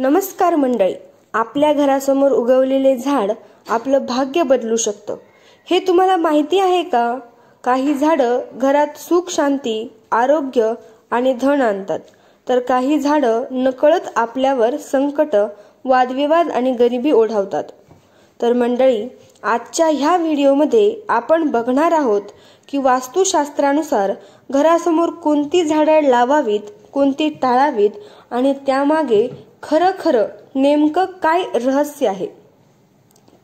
नमस्कार मंडळी, आपल्या घरासमोर उगवलेले झाड आपलं भाग्य बदलू शकतं हे तुम्हाला माहिती आहे का? काही झाडं घरात सुख, शांती, आरोग्य आणि धन आणतात, तर काही झाडं नकळत आपल्यावर संकट, वादविवाद आणि गरिबी ओढावतात। तर मंडळी, आजच्या ह्या व्हिडिओमध्ये आपण बघणार आहोत की वास्तुशास्त्रानुसार घरासमोर कोणती झाडं लावावीत, कोणती टाळावीत आणि त्यामागे खरं नेमकं काय रहस्य आहे।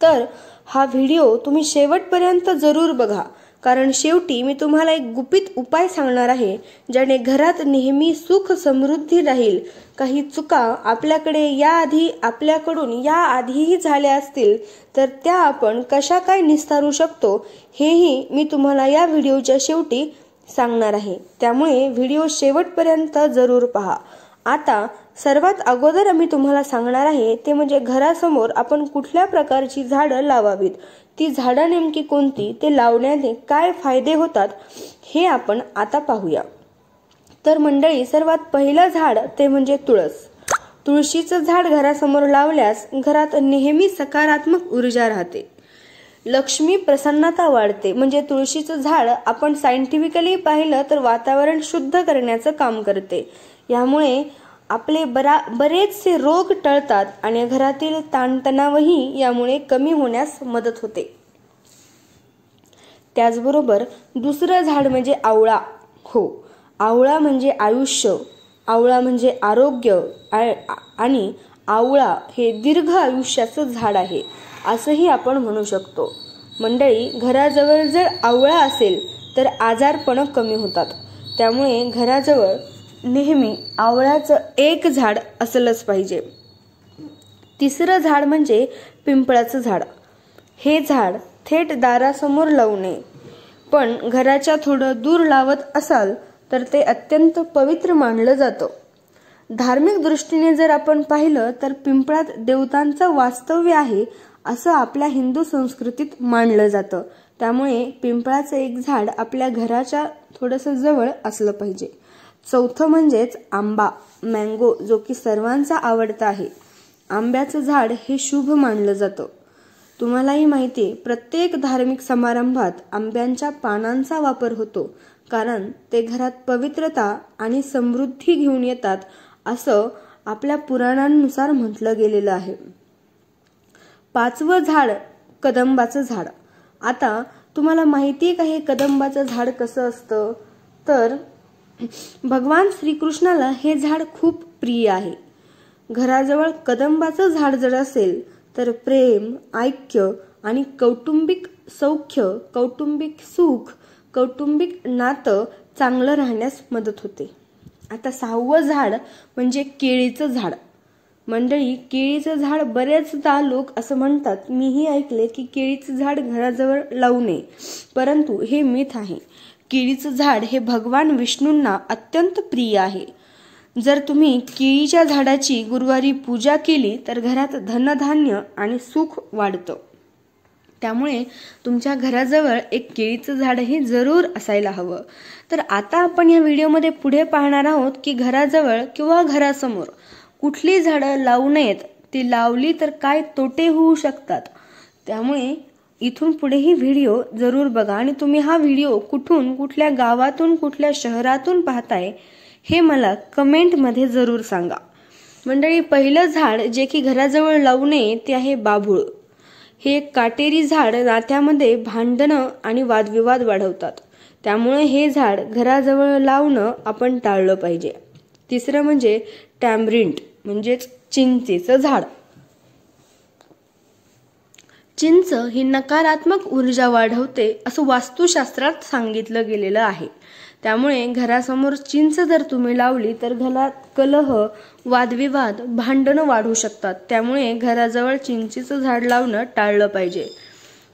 तर हा व्हिडिओ तुम्ही शेवटपर्यंत जरूर बघा, कारण शेवटी मी तुम्हाला एक गुपित उपाय सांगणार आहे ज्याने घरात नेहमी सुख समृद्धी राहील। काही चुका आपल्याकडून याआधीही झाल्या असतील तर त्या आपण कशा काय निस्तारू शकतो हेही मी तुम्हाला या व्हिडिओच्या शेवटी सांगणार आहे, त्यामुळे व्हिडिओ शेवटपर्यंत जरूर पहा। आता सर्वात अगोदर मी तुम्हाला सांगणार आहे ते म्हणजे घरासमोर आपण कुठल्या प्रकारची झाडं लावावीत, ती झाडं नेमकी कोणती, ते लावण्याने काय फायदे होतात हे आपण आता पाहूया। तर मंडळी, सर्वात पहिलं झाड ते म्हणजे तुळस। तुळशीचं झाड घरासमोर लावल्यास घरात नेहमी सकारात्मक ऊर्जा राहते, लक्ष्मी प्रसन्नता वाढते। म्हणजे तुळशीचं झाड आपण सायंटिफिकली पाहिलं तर वातावरण शुद्ध करण्याचं काम करते। यामुळे आपले बरेचसे रोग टळतात आणि घरातील ताणतणावही यामुळे कमी होण्यास मदत होते। त्याचबरोबर दुसरं झाड म्हणजे आवळा। हो, आवळा म्हणजे आयुष्य, आवळा म्हणजे आरोग्य आणि आवळा हे दीर्घ आयुष्याचं झाड आहे असंही आपण म्हणू शकतो। मंडळी, घराजवळ जर आवळा असेल तर आजारपण कमी होतात, त्यामुळे घराजवळ नेहमी आवळ्याचं एक झाड असलंच पाहिजे। तिसरं झाड म्हणजे पिंपळाचं झाड। हे झाड थेट दारासमोर लावू नये, पण घराच्या थोडं दूर लावत असाल तर ते अत्यंत पवित्र मानलं जातं। धार्मिक दृष्टीने जर आपण पाहिलं तर पिंपळात देवतांचं वास्तव्य आहे असं आपल्या हिंदू संस्कृतीत मानलं जातं, त्यामुळे पिंपळाचं एक झाड आपल्या घराच्या थोडंसं जवळ असलं पाहिजे। चौथं म्हणजेच आंबा, मँगो, जो की सर्वांचा आवडता आहे। आंब्याचं झाड हे शुभ मानलं जातं। तुम्हालाही माहिती आहे, प्रत्येक धार्मिक समारंभात आंब्यांच्या पानांचा वापर होतो, कारण ते घरात पवित्रता आणि समृद्धी घेऊन येतात असं आपल्या पुराणांनुसार म्हटलं गेलेलं आहे। पाचवं झाड कदंबाचं झाड। आता तुम्हाला माहिती आहे का हे कदंबाचं झाड कसं असतं? तर भगवान श्रीकृष्णाला हे झाड खूप प्रिय आहे। घराजवळ कदंबाचं झाड जर असेल तर प्रेम, ऐक्य आणि कौटुंबिक सौख्य, कौटुंबिक सुख, कौटुंबिक नातं चांगलं राहण्यास मदत होते। आता सहावं झाड म्हणजे केळीचं झाड। मंडळी, केळीचं झाड बरेचदा लोक असं म्हणतात, मीही ऐकले की केळीचं झाड घराजवळ लावू नये, परंतु हे मिथ आहे। केळीचं झाड हे भगवान विष्णूंना अत्यंत प्रिय आहे। जर तुम्ही केळीच्या झाडाची गुरुवारी पूजा केली तर घरात धनधान्य आणि सुख वाढतं, त्यामुळे तुमच्या घराजवळ एक केळीचं झाडही जरूर असायला हवं। तर आता आपण या व्हिडिओमध्ये पुढे पाहणार आहोत की घराजवळ किंवा घरासमोर कुठली झाडं लावू नयेत, ती लावली तर काय तोटे होऊ शकतात। त्यामुळे इथून पुढेही व्हिडिओ जरूर बघा आणि तुम्ही हा व्हिडिओ कुठून, कुठल्या गावातून, कुठल्या शहरातून पाहताय हे मला कमेंटमध्ये जरूर सांगा। मंडळी, पहिलं झाड जे की घराजवळ लावू नये ते आहे बाभूळ। हे काटेरी झाड नात्यामध्ये भांडणं आणि वादविवाद वाढवतात, त्यामुळे हे झाड घराजवळ लावणं आपण टाळलं पाहिजे। तिसरं म्हणजे टॅमरिंड म्हणजेच चिंचेचं झाड। चिंच ही नकारात्मक ऊर्जा वाढवते असं वास्तुशास्त्रात सांगितलं गेलेलं आहे, त्यामुळे घरासमोर चिंच जर तुम्ही लावली तर घरात कलह, वादविवाद, भांडणं वाढू शकतात, त्यामुळे घराजवळ चिंचेचं झाड लावणं टाळलं पाहिजे।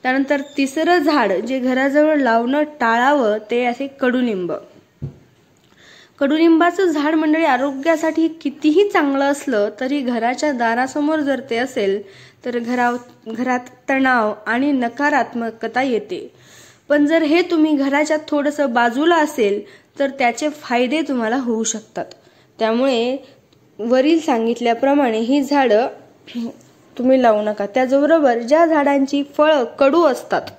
त्यानंतर तिसरं झाड जे घराजवळ लावणं टाळावं ते आहे कडुनिंब। कडुनिंबाचं झाड मंडळी आरोग्यासाठी कितीही चांगलं असलं तरी घराच्या दारासमोर जर ते असेल तर घरात तणाव आणि नकारात्मकता येते, पण जर हे तुम्ही घराच्या थोडंसं बाजूला असेल तर त्याचे फायदे तुम्हाला होऊ शकतात। त्यामुळे वरील सांगितल्याप्रमाणे ही झाडं तुम्ही लावू नका। त्याचबरोबर ज्या झाडांची फळं कडू असतात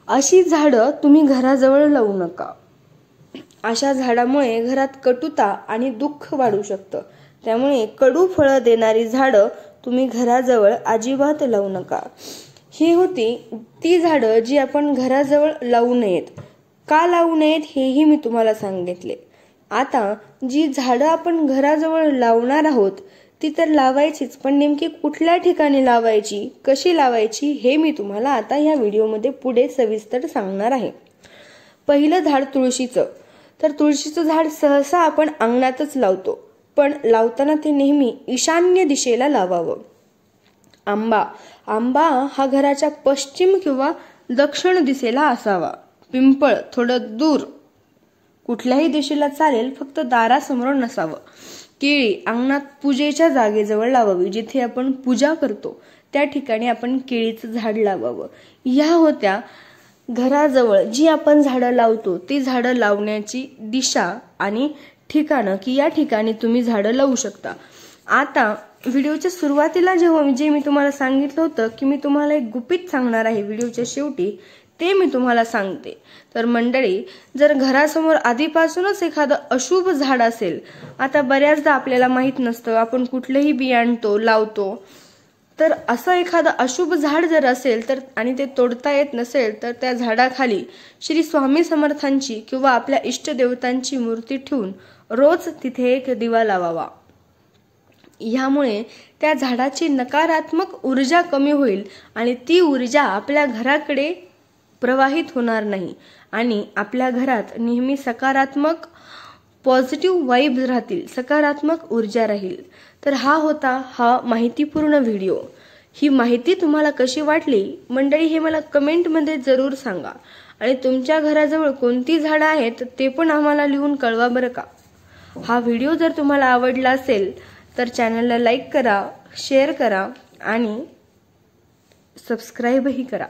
अशी झाडं तुम्ही घराजवळ लावू नका। अशा झाडामुळे घरात कटुता आणि दुःख वाढू शकतं। त्यामुळे कडू फळं देणारी झाडं तुम्ही घराजवळ अजिबात लावू नका। ही होती ती झाडं जी आपण घराजवळ लावू नयेत। का लावू नयेत हेही मी तुम्हाला सांगितले। आता जी झाडं आपण घराजवळ लावणार आहोत ती तर लावायचीच, पण नेमकी कुठल्या ठिकाणी लावायची, कशी लावायची हे मी तुम्हाला आता या व्हिडिओमध्ये पुढे सविस्तर सांगणार आहे। पहिलं झाड तुळशीचं। तर तुळशीचं झाड सहसा आपण अंगणातच लावतो, पण लावताना ते नेहमी ईशान्य दिशेला लावावं। आंबा हा घराच्या पश्चिम किंवा दक्षिण दिशेला असावा। पिंपळ थोडं दूर कुठल्याही दिशेला चालेल, फक्त दारासमोर नसावं। केळी अंगणात पूजेच्या जागेजवळ लावावी। जिथे आपण पूजा करतो त्या ठिकाणी आपण केळीचं झाड लावावं। या होत्या घराजवळ जी आपण झाडं लावतो ती झाडं लावण्याची दिशा आणि ठिकाणं, की या ठिकाणी तुम्ही झाडं लावू शकता। आता व्हिडिओच्या सुरुवातीला जे मी तुम्हाला सांगितलं होतं की मी तुम्हाला एक गुपित सांगणार आहे व्हिडिओच्या शेवटी, ते मी तुम्हाला सांगते। तर मंडळी, जर घरासमोर आधीपासूनच एखादं अशुभ झाड असेल, आता बऱ्याचदा आपल्याला माहित नसतं, आपण कुठलेही बी आणतो लावतो, तर असं एखादं अशुभ झाड जर असेल तर आणि ते तोडता येत नसेल तर त्या झाडाखाली श्री स्वामी समर्थांची किंवा आपल्या इष्टदेवतांची मूर्ती ठेवून रोज तिथे एक दिवा लावावा। यामुळे त्या झाडाची नकारात्मक ऊर्जा कमी होईल आणि ती ऊर्जा आपल्या घराकडे प्रवाहित होणार नाही आणि आपल्या घरात नेहमी सकारात्मक पॉझिटिव्ह वाइब्स राहतील, सकारात्मक ऊर्जा राहील। तर हा होता माहितीपूर्ण व्हिडिओ। ही माहिती तुम्हाला कशी वाटली मंडळी हे मला कमेंटमध्ये जरूर सांगा आणि तुमच्या घराजवळ कोणती झाडं आहेत ते पण आम्हाला लिहून कळवा बरं का। हा व्हिडिओ जर तुम्हाला आवडला असेल तर चॅनलला लाईक करा, शेअर करा आणि सबस्क्राईबही करा,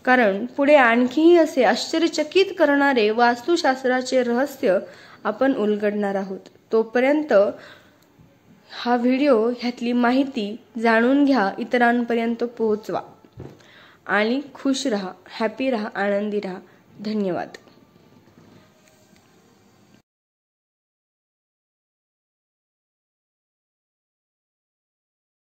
कारण पुढे आणखीही असे आश्चर्यचकित करणारे वास्तुशास्त्राचे रहस्य आपण उलगडणार आहोत। तोपर्यंत हा व्हिडिओ ह्यातली माहिती जाणून घ्या, इतरांपर्यंत पोहोचवा आणि खुश रहा, हॅपी रहा, आनंदी रहा। धन्यवाद।